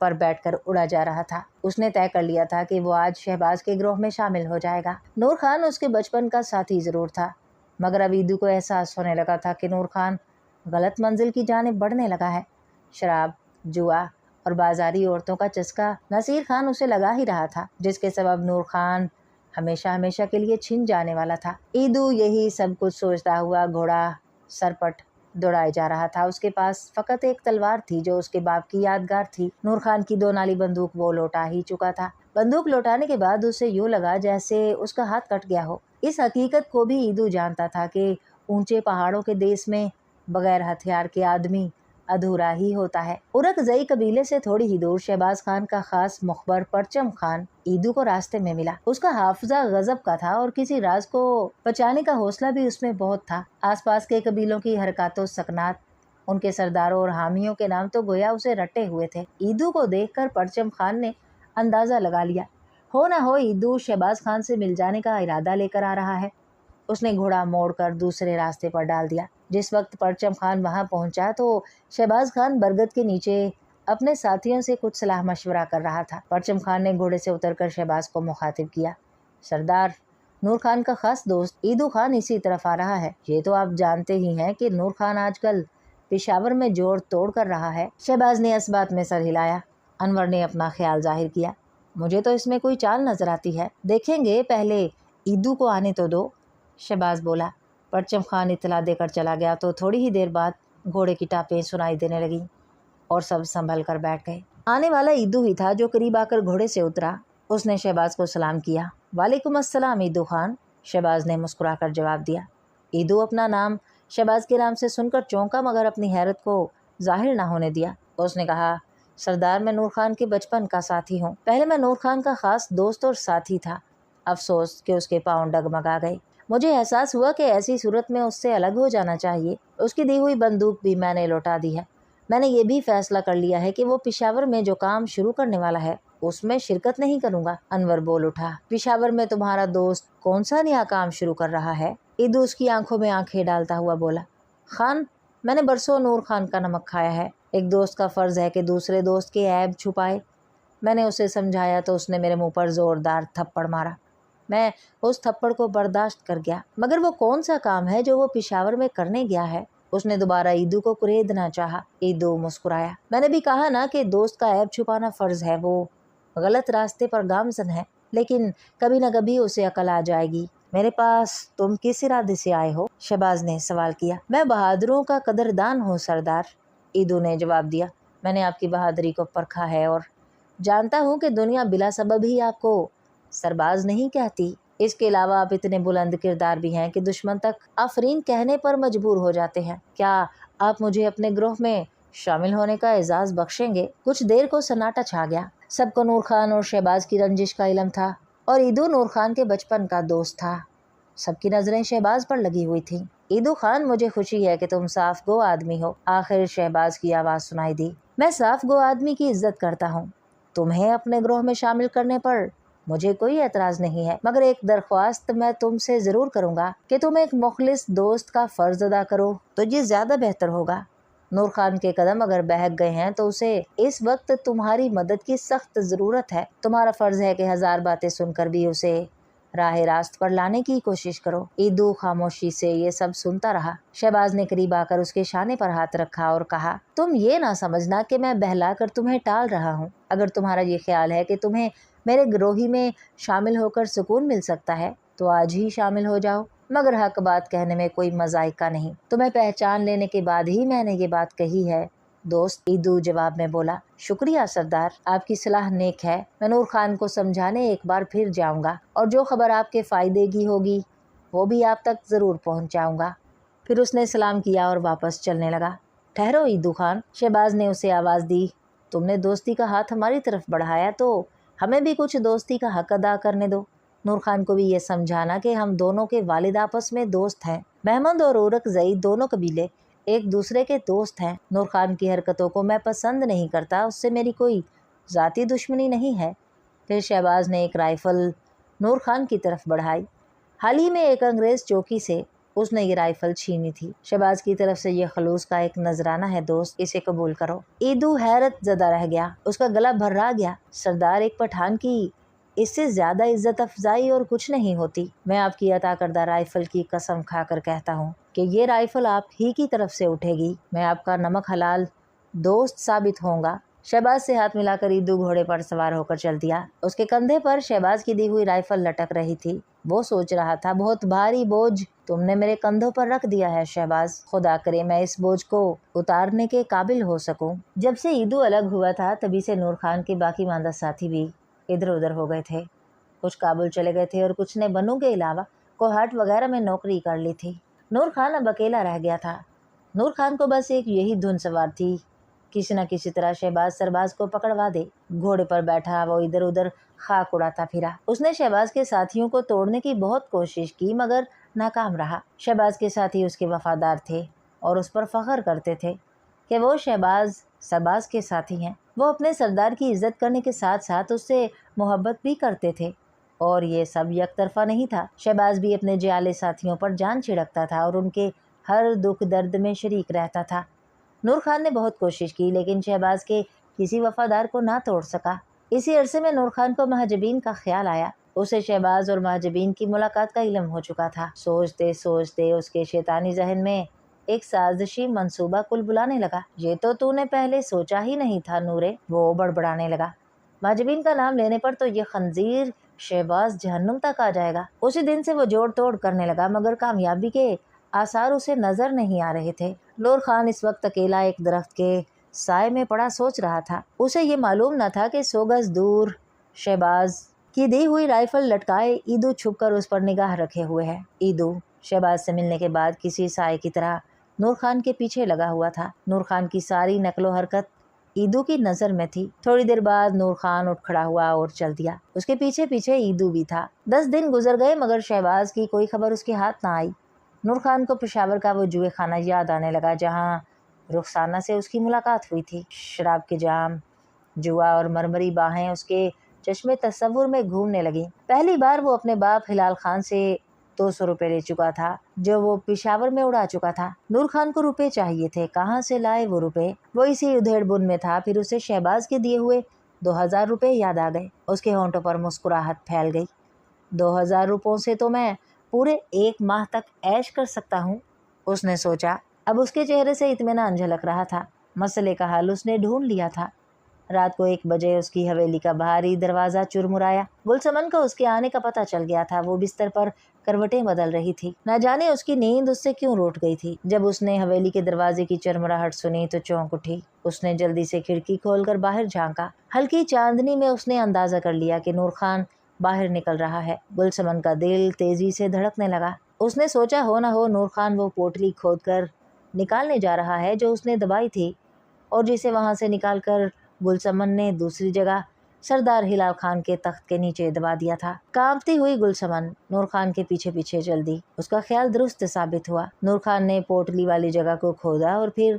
پر بیٹھ کر اڑا جا رہا تھا۔ اس نے طے کر لیا تھا کہ وہ آج شہباز کے گروہ میں شامل ہو جائے گا۔ نور خان اس کے بچپن کا ساتھی ضرور تھا، مگر اب ایدو کو احساس ہونے لگا تھا کہ نور خان غلط منزل کی جانب بڑھنے لگا ہے۔ شراب، جوا اور بازاری عورتوں کا چسکا نصیر خان اسے لگا ہی رہا تھا، جس کے سبب نور خان ہمیشہ کے لیے چھن جانے والا تھا۔ ایدو یہی سب کچھ سوچتا ہوا گھوڑا سرپٹ دوڑائے جا رہا تھا۔ اس کے پاس فقط ایک تلوار تھی جو اس کے باپ کی یادگار تھی۔ نور خان کی 2 نالی بندوق وہ لوٹا ہی چکا تھا۔ بندوق لوٹانے کے بعد اسے یوں لگا جیسے اس کا ہاتھ کٹ گیا ہو۔ اس حقیقت کو بھی ایدو جانتا تھا کہ اونچے پہاڑوں کے دیس میں بغیر ہتھیار کے آدمی ادھورا ہی ہوتا ہے۔ اورکزئی قبیلے سے تھوڑی ہی دور شہباز خان کا خاص مخبر پرچم خان ایدو کو راستے میں ملا۔ اس کا حافظہ غضب کا تھا اور کسی راز کو بچانے کا حوصلہ بھی اس میں بہت تھا۔ آس پاس کے قبیلوں کی حرکات و سکنات، ان کے سرداروں اور حامیوں کے نام تو گویا اسے رٹے ہوئے تھے۔ ایدو کو دیکھ کر پرچم خان نے اندازہ لگا لیا، ہو نہ ہو ایدو شہباز خان سے مل جانے کا ارادہ لے کر آ رہا ہے۔ اس نے گھوڑا موڑ کر دوسرے راستے پر ڈال دیا۔ جس وقت پرچم خان وہاں پہنچا تو شہباز خان برگد کے نیچے اپنے ساتھیوں سے کچھ صلاح مشورہ کر رہا تھا۔ پرچم خان نے گھوڑے سے اتر کر شہباز کو مخاطب کیا، سردار، نور خان کا خاص دوست ایدو خان اسی طرف آ رہا ہے۔ یہ تو آپ جانتے ہی ہیں کہ نور خان آج کل پشاور میں جوڑ توڑ کر رہا ہے۔ شہباز نے اس بات میں سر ہلایا۔ انور نے اپنا خیال ظاہر کیا، مجھے تو اس میں کوئی چال نظر آتی ہے، دیکھیں گے، پہلے ایدو کو آنے تو دو۔ شہباز بولا۔ پرچم خان اطلاع دے کر چلا گیا تو تھوڑی ہی دیر بعد گھوڑے کی ٹاپیں سنائی دینے لگیں اور سب سنبھل کر بیٹھ گئے۔ آنے والا ایدو ہی تھا جو قریب آ کر گھوڑے سے اترا۔ اس نے شہباز کو سلام کیا۔ وعلیکم السلام ایدو خان، شہباز نے مسکرا کر جواب دیا۔ ایدو اپنا نام شہباز کے نام سے سن کر چونکا، مگر اپنی حیرت کو ظاہر نہ ہونے دیا۔ اس نے کہا، سردار، میں نور خان کے بچپن کا ساتھی ہوں۔ پہلے میں نور خان کا خاص دوست اور ساتھی تھا، افسوس کہ اس کے پاؤں ڈگمگا گئے۔ مجھے احساس ہوا کہ ایسی صورت میں اس سے الگ ہو جانا چاہیے۔ اس کی دی ہوئی بندوق بھی میں نے لوٹا دی ہے۔ میں نے یہ بھی فیصلہ کر لیا ہے کہ وہ پشاور میں جو کام شروع کرنے والا ہے اس میں شرکت نہیں کروں گا۔ انور بول اٹھا، پشاور میں تمہارا دوست کون سا نیا کام شروع کر رہا ہے؟ ایدو اس کی آنکھوں میں آنکھیں ڈالتا ہوا بولا، خان، میں نے برسوں نور خان کا نمک کھایا ہے۔ ایک دوست کا فرض ہے کہ دوسرے دوست کے عیب چھپائے۔ میں نے اسے سمجھایا تو اس نے میرے منہ پر زوردار تھپڑ مارا۔ میں اس تھپڑ کو برداشت کر گیا، مگر وہ کون سا کام ہے جو وہ پشاور میں کرنے گیا ہے؟ اس نے دوبارہ ایدو کو کریدنا چاہا۔ ایدو مسکرایا، میں نے بھی کہا نا کہ دوست کا عیب چھپانا فرض ہے۔ وہ غلط راستے پر گامزن ہے، لیکن کبھی نہ کبھی اسے عقل آ جائے گی۔ میرے پاس تم کس ارادے سے آئے ہو؟ شہباز نے سوال کیا۔ میں بہادروں کا قدردان ہوں سردار، ایدو نے جواب دیا۔ میں نے آپ کی بہادری کو پرکھا ہے اور جانتا ہوں کہ دنیا بلا سبب ہی آپ کو سرباز نہیں کہتی۔ اس کے علاوہ آپ اتنے بلند کردار بھی ہیں کہ دشمن تک آفرین کہنے پر مجبور ہو جاتے ہیں۔ کیا آپ مجھے اپنے گروہ میں شامل ہونے کا اعزاز بخشیں گے؟ کچھ دیر کو سناٹا چھا گیا۔ سب کو نور خان اور شہباز کی رنجش کا علم تھا اور ایدو نور خان کے بچپن کا دوست تھا۔ سب کی نظریں شہباز پر لگی ہوئی تھیں۔ ایدو خان، مجھے خوشی ہے کہ تم صاف گو آدمی ہو، آخر شہباز کی آواز سنائی دی۔ میں صاف گو آدمی کی عزت کرتا ہوں۔ تمہیں اپنے گروہ میں شامل کرنے پر مجھے کوئی اعتراض نہیں ہے، مگر ایک درخواست میں تم سے ضرور کروں گا کہ تم ایک مخلص دوست کا فرض ادا کرو تو یہ زیادہ بہتر ہوگا۔ نور خان کے قدم اگر بہک گئے ہیں تو اسے اس وقت تمہاری مدد کی سخت ضرورت ہے۔ تمہارا فرض ہے کہ 1000 باتیں سن کر بھی اسے راہ راست پر لانے کی کوشش کرو۔ ایدو خاموشی سے یہ سب سنتا رہا۔ شہباز نے قریب آ کر اس کے شانے پر ہاتھ رکھا اور کہا، تم یہ نہ سمجھنا کہ میں بہلا کر تمہیں ٹال رہا ہوں۔ اگر تمہارا یہ خیال ہے کہ تمہیں میرے گروہی میں شامل ہو کر سکون مل سکتا ہے تو آج ہی شامل ہو جاؤ، مگر حق بات کہنے میں کوئی مذائقہ نہیں۔ تمہیں پہچان لینے کے بعد ہی میں نے یہ بات کہی ہے دوست، ایدو جواب میں بولا۔ شکریہ سردار، آپ کی صلاح نیک ہے۔ میں نور خان کو سمجھانے ایک بار پھر جاؤں گا اور جو خبر آپ کے فائدے کی ہوگی وہ بھی آپ تک ضرور پہنچاؤں گا۔ پھر اس نے سلام کیا اور واپس چلنے لگا۔ ٹھہرو ایدو خان، شہباز نے اسے آواز دی، تم نے دوستی کا ہاتھ ہماری طرف بڑھایا تو ہمیں بھی کچھ دوستی کا حق ادا کرنے دو۔ نور خان کو بھی یہ سمجھانا کہ ہم دونوں کے والد آپس میں دوست ہیں۔ محمد اور اورکزئی دونوں قبیلے ایک دوسرے کے دوست ہیں۔ نور خان کی حرکتوں کو میں پسند نہیں کرتا، اس سے میری کوئی ذاتی دشمنی نہیں ہے۔ پھر شہباز نے ایک رائفل نور خان کی طرف بڑھائی۔ حال ہی میں ایک انگریز چوکی سے اس نے یہ رائفل چھینی تھی۔ شہباز کی طرف سے یہ خلوص کا ایک نذرانہ ہے دوست، اسے قبول کرو۔ ایدو حیرت زدہ رہ گیا، اس کا گلا بھرا گیا۔ سردار، ایک پٹھان کی اس سے زیادہ عزت افزائی اور کچھ نہیں ہوتی۔ میں آپ کی عطا کردہ رائفل کی قسم کھا کر کہتا ہوں کہ یہ رائفل آپ ہی کی طرف سے اٹھے گی۔ میں آپ کا نمک حلال دوست ثابت ہوں گا۔ شہباز سے ہاتھ ملا کر ایدو گھوڑے پر سوار ہو کر چل دیا۔ اس کے کندھے پر شہباز کی دی ہوئی رائفل لٹک رہی تھی۔ وہ سوچ رہا تھا، بہت بھاری بوجھ تم نے میرے کندھوں پر رکھ دیا ہے شہباز، خدا کرے میں اس بوجھ کو اتارنے کے قابل ہو سکوں۔ جب سے ایدو الگ ہوا تھا تبھی سے نور خان کے باقی ماندہ ساتھی بھی ادھر ادھر ہو گئے تھے۔ کچھ کابل چلے گئے تھے اور کچھ نے بنوں کے علاوہ کوہاٹ وغیرہ میں نوکری کر لی تھی۔ نور خان اب اکیلا رہ گیا تھا۔ نور خان کو بس ایک یہی دھن سوار تھی، کسی نہ کسی طرح شہباز سرباز کو پکڑوا دے۔ گھوڑے پر بیٹھا وہ ادھر ادھر خاک اڑاتا پھرا۔ اس نے شہباز کے ساتھیوں کو توڑنے کی بہت کوشش کی مگر ناکام رہا۔ شہباز کے ساتھی اس کے وفادار تھے اور اس پر فخر کرتے تھے کہ وہ شہباز سرباز کے ساتھی ہیں۔ وہ اپنے سردار کی عزت کرنے کے ساتھ ساتھ اس سے محبت بھی کرتے تھے، اور یہ سب یک طرفہ نہیں تھا۔ شہباز بھی اپنے جیالے ساتھیوں پر جان چھڑکتا تھا اور ان کے ہر دکھ درد میں شریک رہتا تھا۔ نور خان نے بہت کوشش کی لیکن شہباز کے کسی وفادار کو نہ توڑ سکا۔ اسی عرصے میں نور خان کو مہاجبین کا خیال آیا۔ اسے شہباز اور مہاجبین کی ملاقات کا علم ہو چکا تھا۔ سوچتے سوچتے اس کے شیطانی ذہن میں ایک سازشی منصوبہ کل بلانے لگا۔ یہ تو نے پہلے سوچا ہی نہیں تھا نورے، وہ بڑبڑانے لگا۔ مہاجبین کا نام لینے پر تو یہ خنزیر شہباز جہنم تک آ جائے گا۔ اسی دن سے وہ جوڑ توڑ کرنے لگا مگر کامیابی کے آثار اسے نظر نہیں آ رہے تھے۔ نور خان اس وقت اکیلا ایک درخت کے سائے میں پڑا سوچ رہا تھا۔ اسے یہ معلوم نہ تھا کہ 100 گز دور شہباز کی دی ہوئی رائفل لٹکائے ایدو چھپ کر اس پر نگاہ رکھے ہوئے ہے۔ ایدو شہباز سے ملنے کے بعد کسی سائے کی طرح نور خان کے پیچھے لگا ہوا تھا۔ نور خان کی ساری نقل و حرکت ایدو کی نظر میں تھی۔ تھوڑی دیر بعد نور خان اٹھ کھڑا ہوا اور چل دیا۔ اس کے پیچھے پیچھے ایدو بھی تھا۔ 10 دن گزر گئے مگر شہباز کی کوئی خبر اس کے ہاتھ نہ آئی۔ نور خان کو پشاور کا وہ جوئے خانہ یاد آنے لگا جہاں رخسانہ سے اس کی ملاقات ہوئی تھی۔ شراب کے جام، جوا اور مرمری باہیں اس کے چشمے تصور میں گھومنے لگیں۔ پہلی بار وہ اپنے باپ ہلال خان سے 200 روپے لے چکا تھا جو وہ پشاور میں اڑا چکا تھا۔ نور خان کو روپے چاہیے تھے، کہاں سے لائے وہ روپے؟ وہ اسی ادھیڑ بن میں تھا۔ پھر اسے شہباز کے دیے ہوئے 2000 روپے یاد آ گئے۔ اس کے ہونٹوں پر مسکراہٹ پھیل گئی۔ 2000 روپوں سے تو میں پورے 1 ماہ تک عیش کر سکتا ہوں، اس نے سوچا۔ اب اس کے چہرے سے اطمینان جھلک رہا تھا۔ مسئلے کا حل اس نے ڈھونڈ لیا تھا۔ رات کو 1 بجے اس کی حویلی کا بھاری دروازہ چرمرایا۔ گلسمن کو اس کے آنے کا پتہ چل گیا تھا۔ وہ بستر پر کروٹیں بدل رہی تھی۔ نہ جانے اس کی نیند اس سے کیوں روٹ گئی تھی۔ جب اس نے حویلی کے دروازے کی چرمراہٹ سنی تو چونک اٹھی۔ اس نے جلدی سے کھڑکی کھول کر باہر جھانکا۔ ہلکی چاندنی میں اس نے اندازہ کر لیا کہ نور خان باہر نکل رہا ہے۔ گلسمن کا دل تیزی سے دھڑکنے لگا۔ اس نے سوچا ہو نہ ہو نور خان وہ پوٹلی کھود کر نکالنے جا رہا ہے جو اس نے دبائی تھی اور جسے وہاں سے نکال کر گلسمن نے دوسری جگہ سردار ہلال خان کے تخت کے نیچے دبا دیا تھا۔ کانپتی ہوئی گلسمن نور خان کے پیچھے پیچھے چل دی۔ اس کا خیال درست ثابت ہوا۔ نور خان نے پوٹلی والی جگہ کو کھودا اور پھر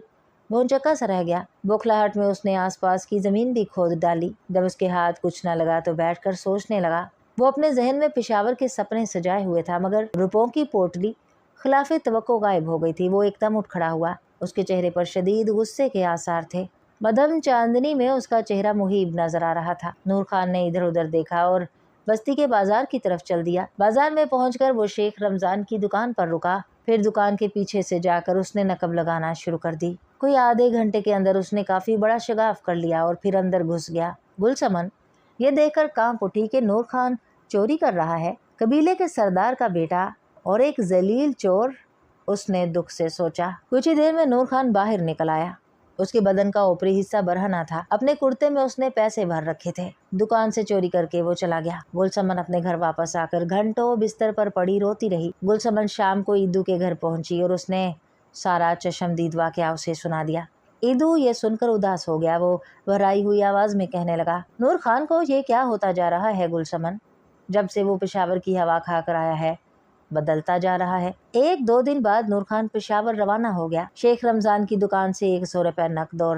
بھونچکا سا رہ گیا۔ بوکھلاہٹ میں اس نے آس پاس کی زمین بھی کھود ڈالی۔ جب اس کے ہاتھ کچھ نہ لگا تو بیٹھ کر سوچنے لگا۔ وہ اپنے ذہن میں پشاور کے سپنے سجائے ہوئے تھا مگر روپوں کی پوٹلی خلاف توقع غائب ہو گئی تھی۔ وہ ایک دم اٹھ کھڑا ہوا۔ اس کے چہرے پر شدید غصے کے آثار تھے۔ مدھم چاندنی میں اس کا چہرہ مہیب نظر آ رہا تھا۔ نور خان نے ادھر ادھر دیکھا اور بستی کے بازار کی طرف چل دیا۔ بازار میں پہنچ کر وہ شیخ رمضان کی دکان پر رکا۔ پھر دکان کے پیچھے سے جا کر اس نے نقب لگانا شروع کر دی۔ کوئی آدھے گھنٹے کے اندر اس نے کافی بڑا شگاف کر لیا اور پھر اندر گھس گیا۔ گلسمن یہ دیکھ کر کانپ اٹھی کہ نور خان چوری کر رہا ہے، قبیلے کے سردار کا بیٹا اور ایک ذلیل چور، اس نے دکھ سے سوچا۔ کچھ ہی دیر میں نور خان باہر نکل آیا۔ اس کے بدن کا اوپری حصہ برہنہ تھا۔ اپنے کرتے میں اس نے پیسے بھر رکھے تھے۔ دکان سے چوری کر کے وہ چلا گیا۔ گلسمن اپنے گھر واپس آ کر گھنٹوں بستر پر پڑی روتی رہی۔ گلسمن شام کو ایدو کے گھر پہنچی اور اس نے سارا چشمدید واقعہ اسے سنا دیا۔ ایدو یہ سن کر اداس ہو گیا۔ وہ بھرائی ہوئی آواز میں کہنے لگا، نور خان کو یہ کیا ہوتا جا رہا ہے گلسمن؟ جب سے وہ پشاور کی ہوا کھا کر آیا ہے بدلتا جا رہا ہے۔ 1-2 دن بعد نور خان پشاور روانہ ہو گیا۔ شیخ رمضان کی دکان سے 100 روپے نقد اور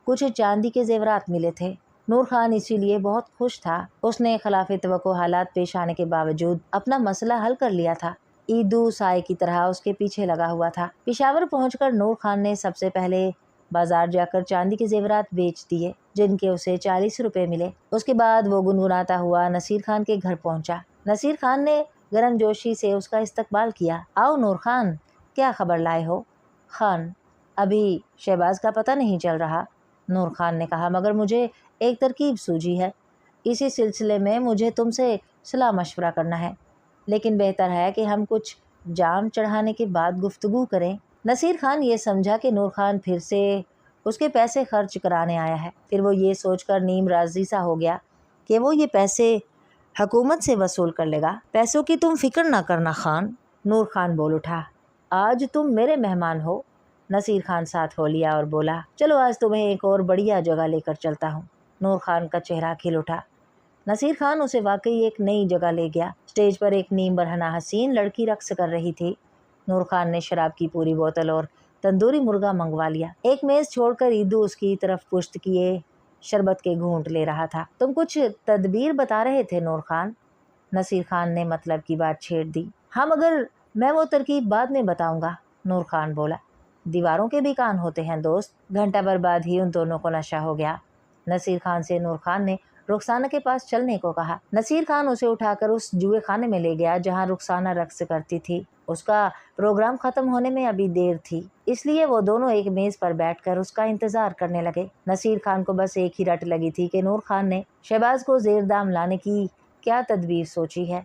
کچھ چاندی کے زیورات ملے تھے۔ نور خان اسی لیے بہت خوش تھا۔ اس نے خلاف توقع حالات پیش آنے کے باوجود اپنا مسئلہ حل کر لیا تھا۔ ایدو سائے کی طرح اس کے پیچھے لگا ہوا تھا۔ پشاور پہنچ کر نور خان نے سب سے پہلے بازار جا کر چاندی کے زیورات بیچ دیے جن کے اسے 40 روپے ملے۔ اس کے بعد وہ گنگناتا ہوا نصیر خان کے گھر پہنچا۔ نصیر خان نے گرم جوشی سے اس کا استقبال کیا۔ آؤ نور خان، کیا خبر لائے ہو؟ خان، ابھی شہباز کا پتہ نہیں چل رہا، نور خان نے کہا، مگر مجھے ایک ترکیب سوجھی ہے۔ اسی سلسلے میں مجھے تم سے صلاح مشورہ کرنا ہے، لیکن بہتر ہے کہ ہم کچھ جام چڑھانے کے بعد گفتگو کریں۔ نصیر خان یہ سمجھا کہ نور خان پھر سے اس کے پیسے خرچ کرانے آیا ہے۔ پھر وہ یہ سوچ کر نیم راضی سا ہو گیا کہ وہ یہ پیسے حکومت سے وصول کر لے گا۔ پیسوں کی تم فکر نہ کرنا خان، نور خان بول اٹھا، آج تم میرے مہمان ہو۔ نصیر خان ساتھ ہو لیا اور بولا، چلو آج تمہیں ایک اور بڑھیا جگہ لے کر چلتا ہوں۔ نور خان کا چہرہ کھل اٹھا۔ نصیر خان اسے واقعی ایک نئی جگہ لے گیا۔ اسٹیج پر ایک نیم برہنہ حسین لڑکی رقص کر رہی تھی۔ نور خان نے شراب کی پوری بوتل اور تندوری مرغا منگوا لیا۔ ایک میز چھوڑ کر ایدو اس کی طرف پشت کیے شربت کے گھونٹ لے رہا تھا۔ تم کچھ تدبیر بتا رہے تھے نور خان، نصیر خان نے مطلب کی بات چھیڑ دی۔ ہاں مگر میں وہ ترکیب بعد میں بتاؤں گا، نور خان بولا۔ دیواروں کے بھی کان ہوتے ہیں دوست۔ گھنٹہ بھر بعد ہی ان دونوں کو نشہ ہو گیا۔ نصیر خان سے نور خان نے رخسانہ کے پاس چلنے کو کہا۔ نصیر خان اسے اٹھا کر اس جوئے خانے میں لے گیا جہاں رخسانہ رقص کرتی تھی۔ اس کا پروگرام ختم ہونے میں ابھی دیر تھی، اس لیے وہ دونوں ایک میز پر بیٹھ کر اس کا انتظار کرنے لگے۔ نصیر خان کو بس ایک ہی رٹ لگی تھی کہ نور خان نے شہباز کو زیر دام لانے کی کیا تدبیر سوچی ہے۔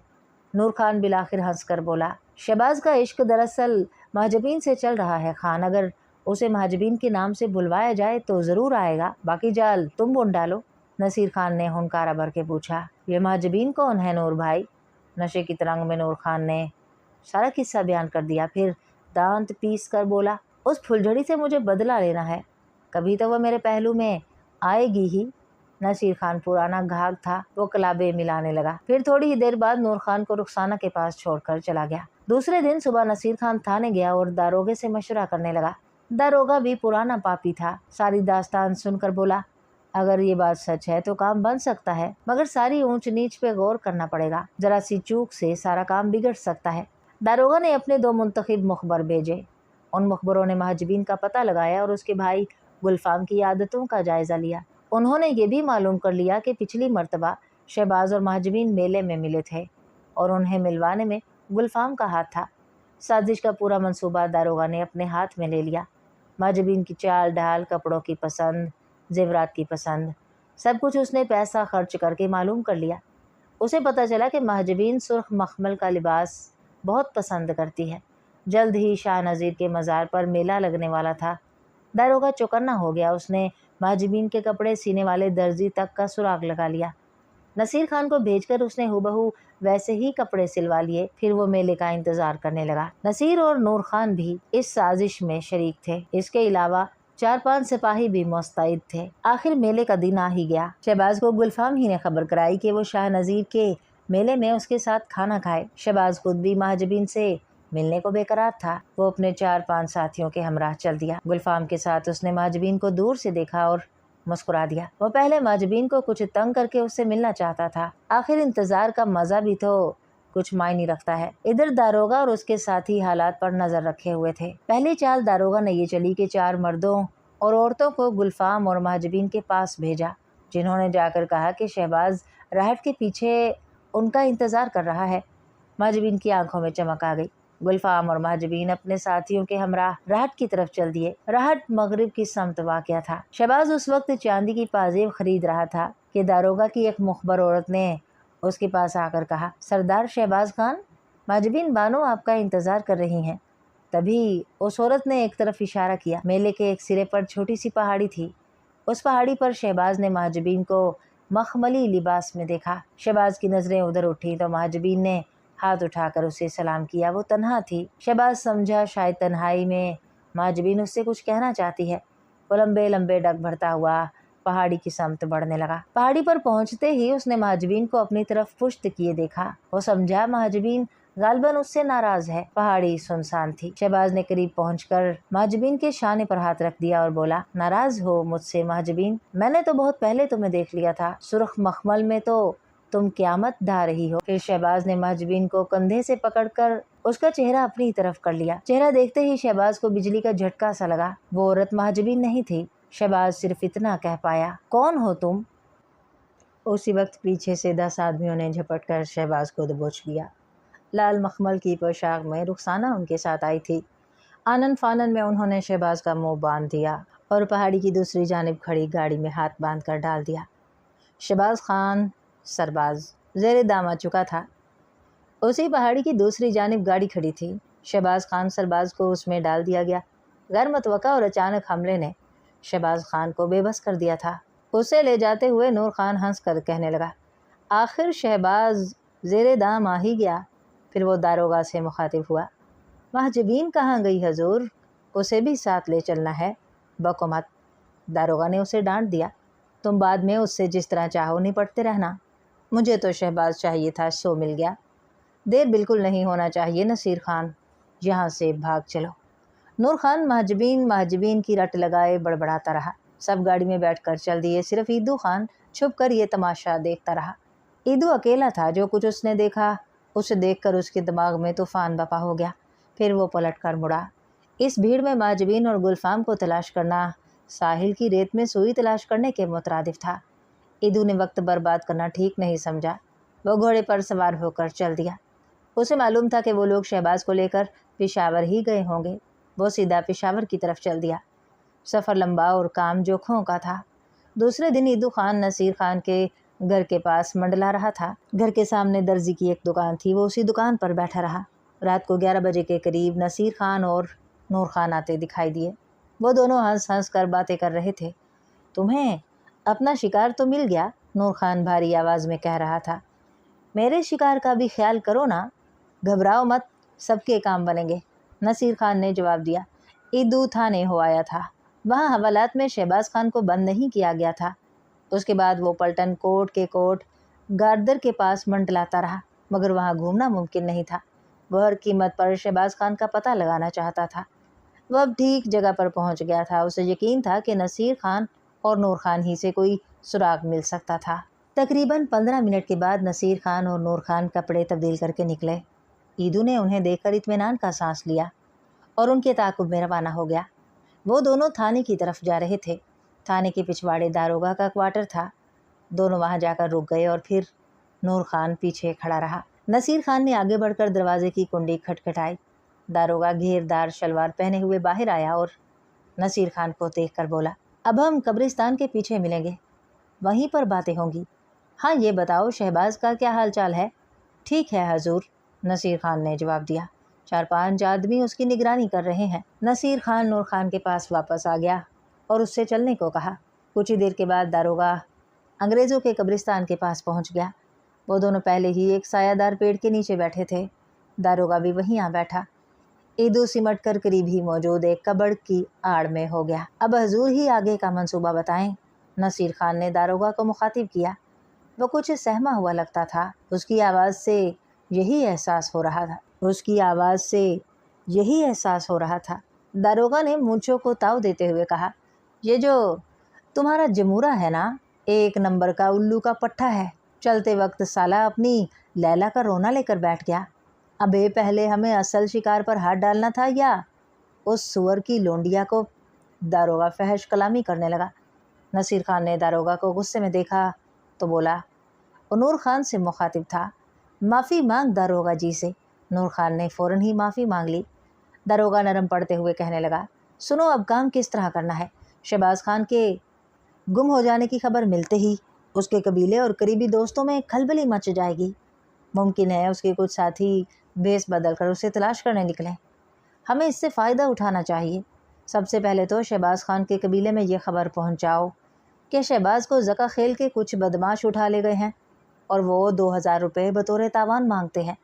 نور خان بالآخر ہنس کر بولا، شہباز کا عشق دراصل مہاجبین سے چل رہا ہے خان، اگر اسے مہاجبین کے نام سے بلوایا جائے تو ضرور آئے گا، باقی جال تم بن ڈالو۔ نصیر خان نے ہنکارا بھر کے پوچھا، یہ مہاجبین کون ہے نور بھائی؟ نشے کی ترنگ میں نور خان نے سارا قصہ بیان کر دیا، پھر دانت پیس کر بولا، اس پھلجھڑی سے مجھے بدلہ لینا ہے، کبھی تو وہ میرے پہلو میں آئے گی ہی۔ نصیر خان پرانا گھاگ تھا، وہ کلابے ملانے لگا۔ پھر تھوڑی ہی دیر بعد نور خان کو رخسانہ کے پاس چھوڑ کر چلا گیا۔ دوسرے دن صبح نصیر خان تھانے گیا اور داروغے سے مشورہ کرنے لگا۔ داروغہ بھی پرانا پاپی تھا، ساری داستان سن کر بولا، اگر یہ بات سچ ہے تو کام بن سکتا ہے، مگر ساری اونچ نیچ پہ غور کرنا پڑے گا، ذرا سی چوک سے سارا کام بگڑ سکتا ہے۔ داروغہ نے اپنے 2 منتخب مخبر بھیجے۔ ان مخبروں نے مہاجبین کا پتہ لگایا اور اس کے بھائی گلفام کی عادتوں کا جائزہ لیا۔ انہوں نے یہ بھی معلوم کر لیا کہ پچھلی مرتبہ شہباز اور مہاجبین میلے میں ملے تھے اور انہیں ملوانے میں گلفام کا ہاتھ تھا۔ سازش کا پورا منصوبہ داروغہ نے اپنے ہاتھ میں لے لیا۔ مہاجبین کی چال ڈھال، کپڑوں کی پسند، زیورات کی پسند، سب کچھ اس نے پیسہ خرچ کر کے معلوم کر لیا۔ اسے پتہ چلا کہ مہاجبین سرخ مخمل کا لباس بہت پسند کرتی ہے۔ جلد ہی شاہ نذیر کے مزار پر میلہ لگنے والا تھا۔ داروغہ چوکنا ہو گیا، اس نے مہاجبین کے کپڑے سینے والے درزی تک کا سراغ لگا لیا۔ نصیر خان کو بھیج کر اس نے ہو ویسے ہی کپڑے سلوا لیے، پھر وہ میلے کا انتظار کرنے لگا۔ نصیر اور نور خان بھی اس سازش میں شریک تھے، اس کے علاوہ 4-5 سپاہی بھی مستعد تھے۔ آخر میلے کا دن آ ہی گیا۔ شہباز کو گلفام ہی نے خبر کرائی کہ وہ شاہ نذیر کے میلے میں اس کے ساتھ کھانا کھائے۔ شہباز خود بھی مہاجبین سے ملنے کو بے قرار تھا، وہ اپنے 4-5 ساتھیوں کے ہمراہ چل دیا۔ گلفام کے ساتھ اس نے مہاجبین کو دور سے دیکھا اور مسکرا دیا۔ وہ پہلے مہاجبین کو کچھ تنگ کر کے اس سے ملنا چاہتا تھا، آخر انتظار کا مزہ بھی تو کچھ معنی رکھتا ہے۔ ادھر داروغہ اور اس کے ساتھی حالات پر نظر رکھے ہوئے تھے۔ پہلی چال داروغہ نے یہ چلی کہ 4 مردوں اور عورتوں کو گلفام اور مہاجبین کے پاس بھیجا، جنہوں نے جا کر کہا کہ شہباز راہٹ کے پیچھے ان کا انتظار کر رہا ہے۔ مہاجبین کی آنکھوں میں چمک آ گئی۔ گلفام اور مہاجبین اپنے ساتھیوں کے ہمراہ راہٹ کی طرف چل دیے۔ راہٹ مغرب کی سمت واقع تھا۔ شہباز اس وقت چاندی کی پازیب خرید رہا تھا کہ داروغہ کی ایک مخبر عورت نے اس کے پاس آ کر کہا، سردار شہباز خان، مہاجبین بانو آپ کا انتظار کر رہی ہیں۔ تبھی اس عورت نے ایک طرف اشارہ کیا۔ میلے کے ایک سرے پر چھوٹی سی پہاڑی تھی۔ اس پہاڑی پر شہباز نے مہاجبین کو مخملی لباس میں دیکھا۔ شہباز کی نظریں ادھر اٹھی تو مہاجبین نے ہاتھ اٹھا کر اسے سلام کیا۔ وہ تنہا تھی۔ شہباز سمجھا شاید تنہائی میں مہاجبین اس سے کچھ کہنا چاہتی ہے۔ وہ لمبے لمبے ڈگ بھرتا ہوا پہاڑی کی سمت بڑھنے لگا۔ پہاڑی پر پہنچتے ہی اس نے مہاجبین کو اپنی طرف پشت کیے دیکھا۔ وہ سمجھا مہاجبین غالباً اس سے ناراض ہے۔ پہاڑی سنسان تھی۔ شہباز نے قریب پہنچ کر مہاجبین کے شانے پر ہاتھ رکھ دیا اور بولا، ناراض ہو مجھ سے مہاجبین؟ میں نے تو بہت پہلے تمہیں دیکھ لیا تھا۔ سرخ مخمل میں تو تم قیامت ڈھا رہی ہو۔ پھر شہباز نے محجبین کو کندھے سے پکڑ کر اس کا چہرہ اپنی طرف کر لیا۔ چہرہ دیکھتے ہی شہباز کو بجلی کا جھٹکا سا لگا۔ وہ عورت محجبین نہیں تھی۔ شہباز صرف اتنا کہہ پایا، کون ہو تم؟ اسی وقت پیچھے سے 10 آدمیوں نے جھپٹ کر شہباز کو دبوچ لیا۔ لال مخمل کی پوشاک میں رخسانہ ان کے ساتھ آئی تھی۔ آنن فانن میں انہوں نے شہباز کا منہ باندھ دیا اور پہاڑی کی دوسری جانب کھڑی گاڑی میں ہاتھ باندھ کر ڈال دیا۔ شہباز خان سرباز زیر دام آ چکا تھا۔ اسی پہاڑی کی دوسری جانب گاڑی کھڑی تھی۔ شہباز خان سرباز کو اس میں ڈال دیا گیا۔ غیر متوقع اور اچانک حملے نے شہباز خان کو بے بس کر دیا تھا۔ اسے لے جاتے ہوئے نور خان ہنس کر کہنے لگا، آخر شہباز زیر دام آ ہی گیا۔ پھر وہ داروغہ سے مخاطب ہوا، محجبین کہاں گئی حضور؟ اسے بھی ساتھ لے چلنا ہے۔ بکو مت، داروغہ نے اسے ڈانٹ دیا، تم بعد میں اس سے جس طرح چاہو نپٹتے رہنا۔ مجھے تو شہباز چاہیے تھا، سو مل گیا۔ دیر بالکل نہیں ہونا چاہیے نصیر خان، یہاں سے بھاگ چلو۔ نور خان محجبین کی رٹ لگائے بڑبڑاتا رہا۔ سب گاڑی میں بیٹھ کر چل دیے، صرف ایدو خان چھپ کر یہ تماشا دیکھتا رہا۔ ایدو اکیلا تھا، جو کچھ اس نے دیکھا اسے دیکھ کر اس کے دماغ میں طوفان بپا ہو گیا۔ پھر وہ پلٹ کر مڑا۔ اس بھیڑ میں محجبین اور گلفام کو تلاش کرنا ساحل کی ریت میں سوئی تلاش کرنے کے مترادف تھا۔ ایدو نے وقت برباد کرنا ٹھیک نہیں سمجھا۔ وہ گھوڑے پر سوار ہو کر چل دیا۔ اسے معلوم تھا کہ وہ لوگ شہباز کو لے کر پشاور ہی گئے ہوں گے۔ وہ سیدھا پشاور کی طرف چل دیا۔ سفر لمبا اور کام جوکھوں کا تھا۔ دوسرے دن ایدو خان نصیر خان کے گھر کے پاس منڈلا رہا تھا۔ گھر کے سامنے درزی کی ایک دکان تھی، وہ اسی دکان پر بیٹھا رہا۔ رات کو 11 بجے کے قریب نصیر خان اور نور خان آتے دکھائی دیے۔ وہ دونوں ہنس ہنس کر باتیں کر رہے تھے۔ تمہیں اپنا شکار تو مل گیا، نور خان بھاری آواز میں کہہ رہا تھا۔ میرے شکار کا بھی خیال کرو نا، گھبراؤ مت، سب کے کام بنیں گے، نصیر خان نے جواب دیا۔ ایدو تھانے ہو آیا تھا۔ وہاں حوالات میں شہباز خان کو بند نہیں کیا گیا تھا۔ اس کے بعد وہ پلٹن کوٹ کے کوٹ گاردر کے پاس منڈلاتا رہا، مگر وہاں گھومنا ممکن نہیں تھا۔ وہ ہر قیمت پر شہباز خان کا پتہ لگانا چاہتا تھا۔ وہ اب ٹھیک جگہ پر پہنچ گیا تھا۔ اسے یقین تھا کہ نصیر خان اور نور خان ہی سے کوئی سراغ مل سکتا تھا۔ تقریباً 15 منٹ کے بعد نصیر خان اور نور خان کپڑے تبدیل کر کے نکلے۔ ایدو نے انہیں دیکھ کر اطمینان کا سانس لیا اور ان کے تعاقب میں روانہ ہو گیا۔ وہ دونوں تھانے کی طرف جا رہے تھے۔ تھانے کے پچھواڑے داروغہ کا کوارٹر تھا۔ دونوں وہاں جا کر رک گئے اور پھر نور خان پیچھے کھڑا رہا۔ نصیر خان نے آگے بڑھ کر دروازے کی کنڈی کھٹکھٹائی۔ داروغہ گھیردار شلوار پہنے ہوئے باہر آیا اور نصیر خان کو دیکھ کر بولا، اب ہم قبرستان کے پیچھے ملیں گے، وہیں پر باتیں ہوں گی۔ ہاں یہ بتاؤ شہباز کا کیا حال چال ہے؟ ٹھیک ہے حضور، نصیر خان نے جواب دیا۔ 4-5 آدمی اس کی نگرانی کر رہے ہیں۔ نصیر خان نور خان کے پاس واپس آ گیا اور اس سے چلنے کو کہا۔ کچھ ہی دیر کے بعد داروغہ انگریزوں کے قبرستان کے پاس پہنچ گیا۔ وہ دونوں پہلے ہی ایک سایہ دار پیڑ کے نیچے بیٹھے تھے۔ داروغہ بھی وہیں آ بیٹھا۔ ایدو سمٹ کر قریب ہی موجود ایک کبڑ کی آڑ میں ہو گیا۔ اب حضور ہی آگے کا منصوبہ بتائیں، نصیر خان نے داروغہ کو مخاطب کیا۔ وہ کچھ سہما ہوا لگتا تھا۔ اس کی آواز سے یہی احساس ہو رہا تھا۔ داروغہ نے مونچھوں کو تاؤ دیتے ہوئے کہا، یہ جو تمہارا جمورہ ہے نا، 1 نمبر کا الو کا پٹھا ہے۔ چلتے وقت سالہ اپنی لیلا کا رونا لے کر بیٹھ گیا۔ ابے پہلے ہمیں اصل شکار پر ہاتھ ڈالنا تھا یا اس سور کی لونڈیا کو؟ داروغہ فحش کلامی کرنے لگا۔ نصیر خان نے داروغہ کو غصے میں دیکھا تو بولا، اور نور خان سے مخاطب تھا، معافی مانگ داروغہ جی سے۔ نور خان نے فوراً ہی معافی مانگ لی۔ داروغہ نرم پڑتے ہوئے کہنے لگا، سنو اب کام کس طرح کرنا ہے۔ شہباز خان کے گم ہو جانے کی خبر ملتے ہی اس کے قبیلے اور قریبی دوستوں میں کھلبلی مچ جائے گی۔ ممکن ہے اس کے کچھ ساتھی بھیس بدل کر اسے تلاش کرنے نکلیں۔ ہمیں اس سے فائدہ اٹھانا چاہیے۔ سب سے پہلے تو شہباز خان کے قبیلے میں یہ خبر پہنچاؤ کہ شہباز کو زکا خیل کے کچھ بدماش اٹھا لے گئے ہیں اور وہ 2000 روپے بطور تاوان مانگتے ہیں۔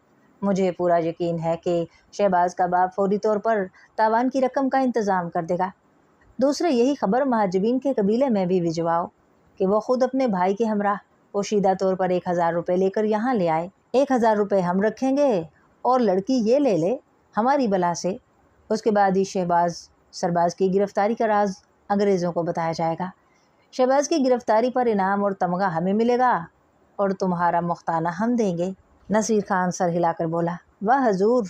مجھے پورا یقین ہے کہ شہباز کا باپ فوری طور پر تاوان کی رقم کا انتظام کر دے گا۔ دوسرے یہی خبر محجبین کے قبیلے میں بھی بھجواؤ کہ وہ خود اپنے بھائی کے ہمراہ پوشیدہ طور پر 1000 روپے لے کر یہاں لے آئے۔ 1000 روپے ہم رکھیں گے اور لڑکی یہ لے لے ہماری بلا سے۔ اس کے بعد ہی سرباز کی گرفتاری کا راز انگریزوں کو بتایا جائے گا۔ شہباز کی گرفتاری پر انعام اور تمغہ ہمیں ملے گا اور تمہارا مختانہ ہم دیں گے۔ نصیر خان سر ہلا کر بولا، واہ حضور،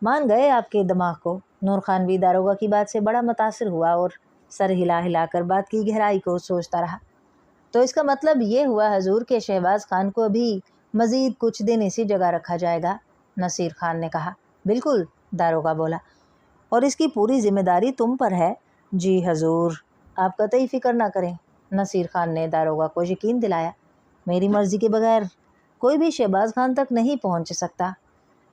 مان گئے آپ کے دماغ کو۔ نور خان بھی داروغہ کی بات سے بڑا متاثر ہوا اور سر ہلا ہلا کر بات کی گہرائی کو سوچتا رہا۔ تو اس کا مطلب یہ ہوا حضور کہ شہباز خان کو ابھی مزید کچھ دن اسی جگہ رکھا جائے گا؟ نصیر خان نے کہا۔ بالکل، داروغہ بولا، اور اس کی پوری ذمہ داری تم پر ہے۔ جی حضور، آپ قطعی فکر نہ کریں، نصیر خان نے داروغہ کو یقین دلایا۔ میری مرضی کے بغیر کوئی بھی شہباز خان تک نہیں پہنچ سکتا۔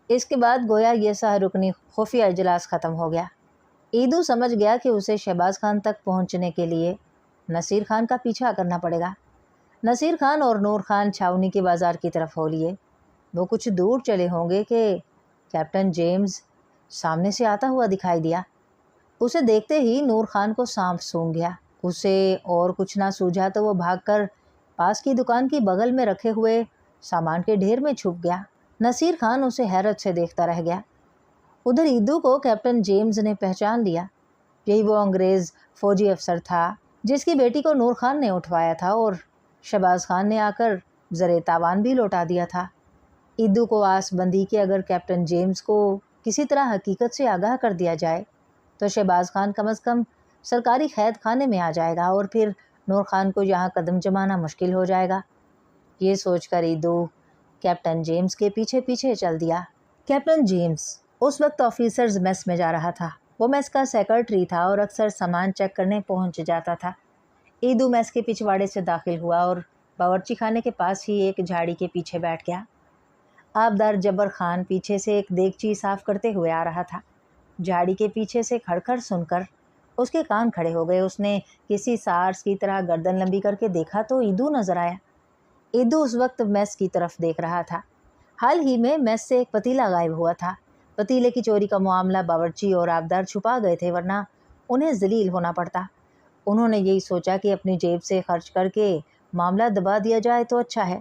اس کے بعد گویا یہ سہ رکنی خفیہ اجلاس ختم ہو گیا۔ ایدو سمجھ گیا کہ اسے شہباز خان تک پہنچنے کے لیے نصیر خان کا پیچھا کرنا پڑے گا۔ نصیر خان اور نور خان چھاؤنی کے بازار کی طرف ہو لیے۔ وہ کچھ دور چلے ہوں گے کہ کیپٹن جیمز سامنے سے آتا ہوا دکھائی دیا۔ اسے دیکھتے ہی نور خان کو سانپ سونگھ گیا۔ اسے اور کچھ نہ سوجھا تو وہ بھاگ کر پاس کی دکان کی بغل میں رکھے ہوئے سامان کے ڈھیر میں چھپ گیا۔ نصیر خان اسے حیرت سے دیکھتا رہ گیا۔ ادھر ایدو کو کیپٹن جیمز نے پہچان لیا۔ یہی وہ انگریز فوجی افسر تھا جس کی بیٹی کو نور خان نے اٹھوایا تھا اور شہباز خان نے آ کر زر تاوان بھی لوٹا دیا تھا۔ ایدو کو آس بندھی کہ اگر کیپٹن جیمز کو کسی طرح حقیقت سے آگاہ کر دیا جائے تو شہباز خان کم از کم سرکاری قید خانے میں آ جائے گا اور پھر نور خان کو یہاں قدم جمانا مشکل ہو جائے گا۔ یہ سوچ کر ایدو کیپٹن جیمز کے پیچھے پیچھے چل دیا۔ کیپٹن جیمز اس وقت آفیسرز میس میں جا رہا تھا۔ وہ میس کا سیکرٹری تھا اور اکثر سامان چیک کرنے پہنچ جاتا تھا۔ ایدو میس کے پچھواڑے سے داخل ہوا اور باورچی خانے کے پاس ہی ایک جھاڑی کے پیچھے بیٹھ گیا۔ آبدار جبر خان پیچھے سے ایک دیگچی صاف کرتے ہوئے آ رہا تھا۔ جھاڑی کے پیچھے سے کھڑکھڑ سن کر اس کے کان کھڑے ہو گئے۔ اس نے کسی سارس کی طرح گردن لمبی کر کے دیکھا تو ایدو نظر آیا۔ ایدو اس وقت میس کی طرف دیکھ رہا تھا۔ حال ہی میں میس سے ایک پتیلا غائب ہوا تھا۔ پتیلے کی چوری کا معاملہ باورچی اور آبدار چھپا گئے تھے ورنہ انہیں ذلیل ہونا پڑتا۔ انہوں نے یہی سوچا کہ اپنی جیب سے خرچ کر کے معاملہ دبا دیا جائے تو اچھا ہے۔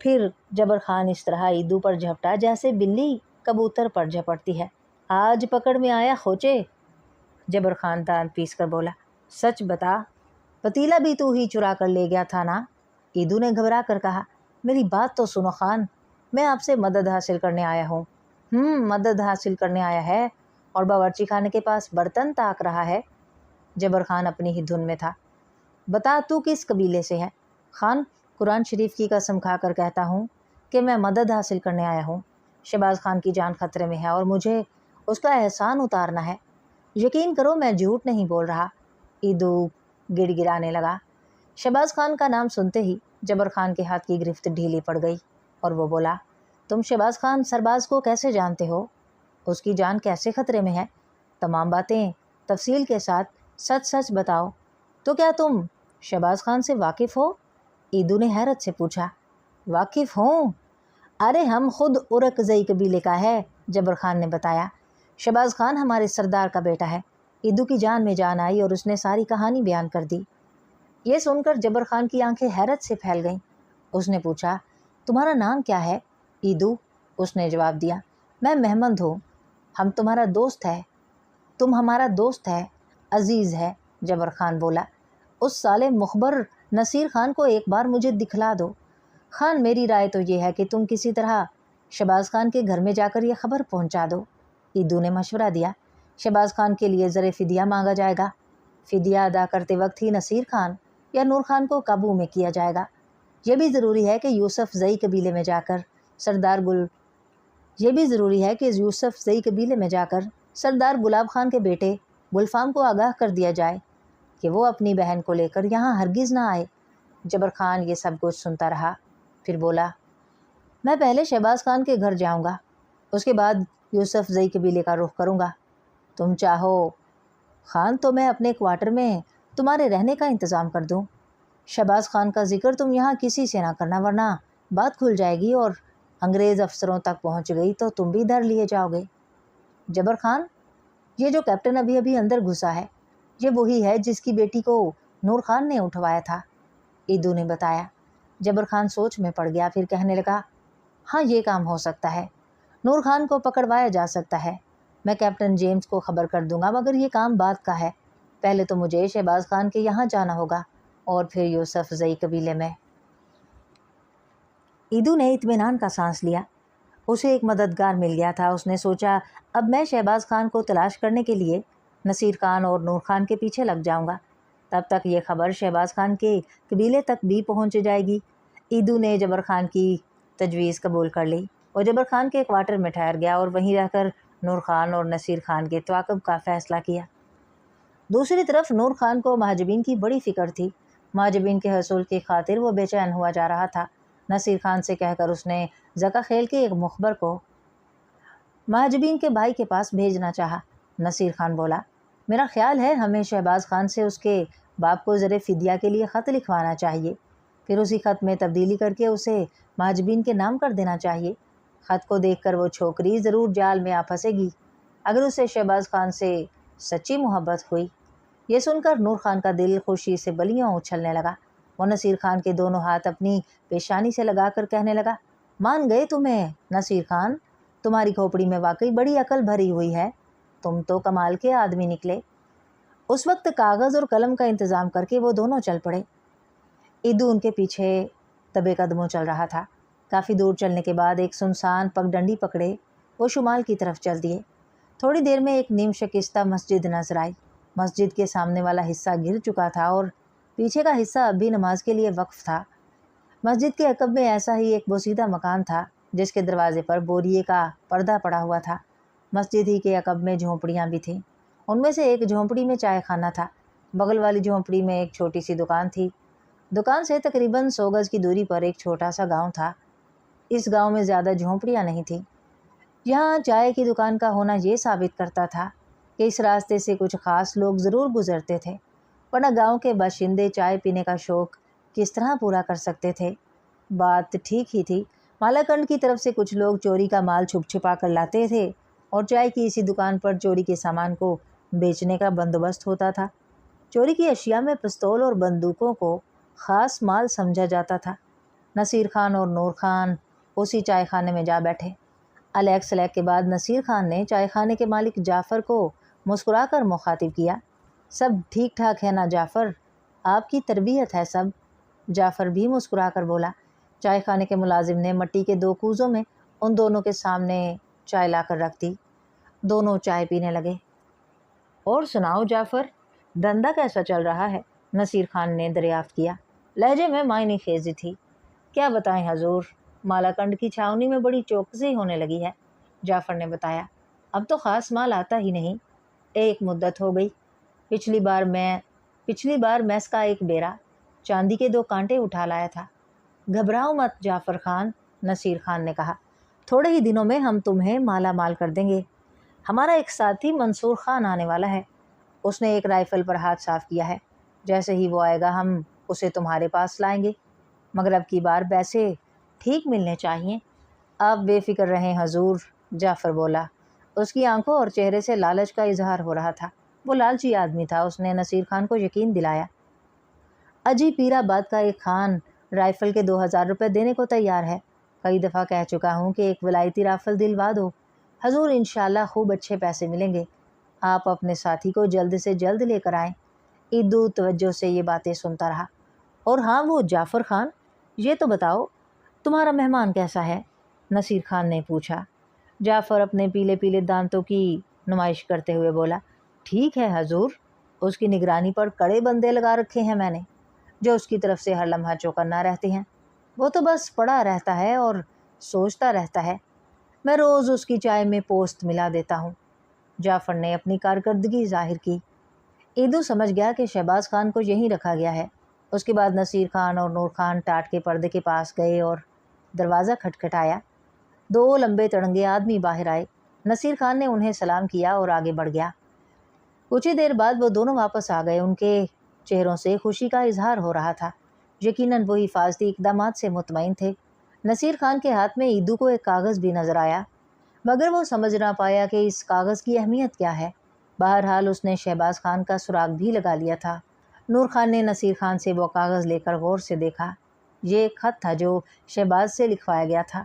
پھر جبر خان اس طرح ایدو پر جھپٹا جیسے بلی کبوتر پر جھپٹتی ہے۔ آج پکڑ میں آیا کھوچے، جبر خان دانت پیس کر بولا۔ سچ بتا، پتیلا بھی تو ہی چرا کر لے گیا تھا نا؟ ایدو نے گھبرا کر کہا۔ میری بات تو سنو خان، میں آپ سے مدد حاصل کرنے آیا ہوں۔ مدد حاصل کرنے آیا ہے اور باورچی خانے کے پاس برتن تاک رہا ہے؟ جبر خان اپنی ہی دھن میں تھا۔ بتا تو کس قبیلے سے ہے؟ خان، قرآن شریف کی قسم کھا کر کہتا ہوں کہ میں مدد حاصل کرنے آیا ہوں۔ شہباز خان کی جان خطرے میں ہے اور مجھے اس کا احسان اتارنا ہے۔ یقین کرو میں جھوٹ نہیں بول رہا۔ ایدو گڑ گڑانے لگا۔ شہباز خان کا نام سنتے ہی جبر خان کے ہاتھ کی گرفت ڈھیلی پڑ گئی اور وہ بولا، تم شہباز خان سرباز کو کیسے جانتے ہو؟ اس کی جان کیسے خطرے میں ہے؟ تمام باتیں تفصیل کے ساتھ سچ سچ بتاؤ۔ تو کیا تم شہباز خان سے واقف ہو؟ ایدو نے حیرت سے پوچھا۔ واقف ہوں؟ ارے ہم خود ارکزئی قبیلے کا ہے، جبر خان نے بتایا۔ شہباز خان ہمارے سردار کا بیٹا ہے۔ ایدو کی جان میں جان آئی اور اس نے ساری کہانی بیان کر دی۔ یہ سن کر جبر خان کی آنکھیں حیرت سے پھیل گئیں۔ اس نے پوچھا، تمہارا نام کیا ہے؟ ایدو، اس نے جواب دیا۔ میں محمد ہوں۔ ہم تمہارا دوست ہے۔ تم ہمارا دوست ہے، عزیز ہے، جبر خان بولا۔ اس سالے مخبر نصیر خان کو ایک بار مجھے دکھلا دو۔ خان، میری رائے تو یہ ہے کہ تم کسی طرح شہباز خان کے گھر میں جا کر یہ خبر پہنچا دو۔ ایدو نے مشورہ دیا۔ شہباز خان کے لیے زر فدیہ مانگا جائے گا۔ فدیہ ادا کرتے وقت ہی نصیر خان یا نور خان کو قابو میں کیا جائے گا۔ یہ بھی ضروری ہے کہ یوسف زئی قبیلے میں جا کر سردار گلاب خان کے بیٹے گلفام کو آگاہ کر دیا جائے کہ وہ اپنی بہن کو لے کر یہاں ہرگز نہ آئے۔ جبر خان یہ سب کچھ سنتا رہا، پھر بولا، میں پہلے شہباز خان کے گھر جاؤں گا، اس کے بعد یوسف زئی قبیلے کا رخ کروں گا۔ تم چاہو خان تو میں اپنے کوارٹر میں تمہارے رہنے کا انتظام کر دوں۔ شہباز خان کا ذکر تم یہاں کسی سے نہ کرنا ورنہ بات کھل جائے گی اور انگریز افسروں تک پہنچ گئی تو تم بھی دھر لیے جاؤ گے۔ جبر خان، یہ جو کیپٹن ابھی اندر گھسا ہے یہ وہی ہے جس کی بیٹی کو نور خان نے اٹھوایا تھا، ایدو نے بتایا۔ جبر خان سوچ میں پڑ گیا، پھر کہنے لگا، ہاں یہ کام ہو سکتا ہے، نور خان کو پکڑوایا جا سکتا ہے۔ میں کیپٹن جیمز کو خبر کر دوں گا مگر یہ کام بعد کا ہے۔ پہلے تو مجھے شہباز خان کے یہاں جانا ہوگا اور پھر یوسف زئی قبیلے میں۔ ایدو نے اطمینان کا سانس لیا۔ اسے ایک مددگار مل گیا تھا۔ اس نے سوچا اب میں شہباز خان کو تلاش کرنے کے لیے نصیر خان اور نور خان کے پیچھے لگ جاؤں گا، تب تک یہ خبر شہباز خان کے قبیلے تک بھی پہنچ جائے گی۔ ایدو نے جبر خان کی تجویز قبول کر لی۔ وہ جبر خان کے کوارٹر میں ٹھہر گیا اور وہیں رہ کر نور خان اور نصیر خان کے تعاقب کا فیصلہ کیا۔ دوسری طرف نور خان کو مہاجبین کی بڑی فکر تھی۔ مہاجبین کے حصول کی خاطر وہ بے چین ہوا جا رہا تھا۔ نصیر خان سے کہہ کر اس نے زکا خیل کے ایک مخبر کو مہاجبین کے بھائی کے پاس بھیجنا چاہا۔ نصیر خان بولا، میرا خیال ہے ہمیں شہباز خان سے اس کے باپ کو زر فدیہ کے لیے خط لکھوانا چاہیے، پھر اسی خط میں تبدیلی کر کے اسے مہاجبین کے نام کر دینا چاہیے۔ خط کو دیکھ کر وہ چھوکری ضرور جال میں آ پھنسے گی اگر اسے شہباز خان سے سچی محبت ہوئی۔ یہ سن کر نور خان کا دل خوشی سے بلیوں اچھلنے لگا۔ وہ نصیر خان کے دونوں ہاتھ اپنی پیشانی سے لگا کر کہنے لگا، مان گئے تمہیں نصیر خان، تمہاری کھوپڑی میں واقعی بڑی عقل بھری ہوئی ہے، تم تو کمال کے آدمی نکلے۔ اس وقت کاغذ اور قلم کا انتظام کر کے وہ دونوں چل پڑے۔ ایدو ان کے پیچھے دبے قدموں چل رہا تھا۔ کافی دور چلنے کے بعد ایک سنسان پگڈنڈی پکڑے وہ شمال کی طرف چل دیے۔ تھوڑی دیر میں ایک نیم شکستہ مسجد نظر آئی۔ مسجد کے سامنے والا حصہ گر چکا تھا اور پیچھے کا حصہ اب بھی نماز کے لیے وقف تھا۔ مسجد کے عقب میں ایسا ہی ایک بوسیدہ مکان تھا جس کے دروازے پر بوریے کا پردہ پڑا ہوا تھا۔ مسجد ہی کے عقب میں جھونپڑیاں بھی تھیں۔ ان میں سے ایک جھونپڑی میں چائے خانہ تھا۔ بغل والی جھونپڑی میں ایک چھوٹی سی دکان تھی۔ دکان سے تقریباً 100 گز کی دوری پر ایک چھوٹا سا گاؤں تھا۔ اس گاؤں میں زیادہ جھونپڑیاں نہیں تھیں۔ یہاں چائے کی دکان کا ہونا یہ ثابت کرتا تھا کہ اس راستے سے کچھ خاص لوگ ضرور گزرتے تھے، ورنہ گاؤں کے باشندے چائے پینے کا شوق کس طرح پورا کر سکتے تھے؟ بات ٹھیک ہی تھی۔ مالاکنڈ کی طرف سے کچھ لوگ چوری کا مال چھپ چھپا کر لاتے تھے اور چائے کی اسی دکان پر چوری کے سامان کو بیچنے کا بندوبست ہوتا تھا۔ چوری کی اشیاء میں پستول اور بندوقوں کو خاص مال سمجھا جاتا تھا۔ نصیر خان اور نور خان اسی چائے خانے میں جا بیٹھے۔ الیک سلیک کے بعد نصیر خان نے چائے خانے کے مالک جعفر کو مسکرا کر مخاطب کیا، سب ٹھیک ٹھاک ہے نا جعفر؟ آپ کی تربیت ہے سب؟ جعفر بھی مسکرا کر بولا۔ چائے خانے کے ملازم نے مٹی کے 2 کوزوں میں ان دونوں کے سامنے چائے لا کر رکھ دی۔ دونوں چائے پینے لگے۔ اور سناؤ جعفر، دھندا کیسا چل رہا ہے؟ نصیر خان نے دریافت کیا۔ لہجے میں معنی خیزی تھی۔ کیا بتائیں حضور، مالاکنڈ کی چھاؤنی میں بڑی چوکسی ہونے لگی ہے، جعفر نے بتایا۔ اب تو خاص مال آتا ہی نہیں، ایک مدت ہو گئی۔ پچھلی بار میس کا ایک بیرا چاندی کے 2 کانٹے اٹھا لایا تھا۔ گھبراؤ مت جعفر خان، نصیر خان نے کہا، تھوڑے ہی دنوں میں ہم تمہیں مالا مال کر دیں گے۔ ہمارا ایک ساتھی منصور خان آنے والا ہے، اس نے ایک رائفل پر ہاتھ صاف کیا ہے، جیسے ہی وہ آئے گا ہم اسے تمہارے پاس لائیں گے۔ مغرب کی بار پیسے ٹھیک ملنے چاہیے۔ آپ بے فکر رہیں حضور، جعفر بولا۔ اس کی آنکھوں اور چہرے سے لالچ کا اظہار ہو رہا تھا۔ وہ لالچی آدمی تھا، اس نے نصیر خان کو یقین دلایا۔ اجی پیر آباد کا ایک خان رائفل کے 2000 روپے دینے کو تیار ہے۔ کئی دفعہ کہہ چکا ہوں کہ ایک ولایتی رائفل دلوا دو حضور، انشاءاللہ خوب اچھے پیسے ملیں گے۔ آپ اپنے ساتھی کو جلد سے جلد لے کر آئیں۔ ایدو توجہ سے یہ باتیں سنتا رہا۔ اور ہاں وہ جعفر خان، یہ تو بتاؤ تمہارا مہمان کیسا ہے؟ نصیر خان نے پوچھا۔ جعفر اپنے پیلے پیلے دانتوں کی نمائش کرتے ہوئے بولا، ٹھیک ہے حضور، اس کی نگرانی پر کڑے بندے لگا رکھے ہیں میں نے، جو اس کی طرف سے ہر لمحہ چوکنا رہتے ہیں۔ وہ تو بس پڑا رہتا ہے اور سوچتا رہتا ہے، میں روز اس کی چائے میں پوست ملا دیتا ہوں۔ جعفر نے اپنی کارکردگی ظاہر کی۔ ایدو سمجھ گیا کہ شہباز خان کو یہیں رکھا گیا ہے۔ اس کے بعد نصیر خان اور نور خان ٹاٹ کے پردے کے پاس گئے اور دروازہ کھٹکھٹایا۔ 2 لمبے تڑنگے آدمی باہر آئے۔ نصیر خان نے انہیں سلام کیا اور آگے بڑھ گیا۔ کچھ ہی دیر بعد وہ دونوں واپس آ گئے۔ ان کے چہروں سے خوشی کا اظہار ہو رہا تھا۔ یقیناً وہ حفاظتی اقدامات سے مطمئن تھے۔ نصیر خان کے ہاتھ میں ایدو کو ایک کاغذ بھی نظر آیا، مگر وہ سمجھ نہ پایا کہ اس کاغذ کی اہمیت کیا ہے۔ بہرحال اس نے شہباز خان کا سراغ بھی لگا لیا تھا۔ نور خان نے نصیر خان سے وہ کاغذ لے کر غور سے دیکھا۔ یہ ایک خط تھا جو شہباز سے لکھوایا گیا تھا۔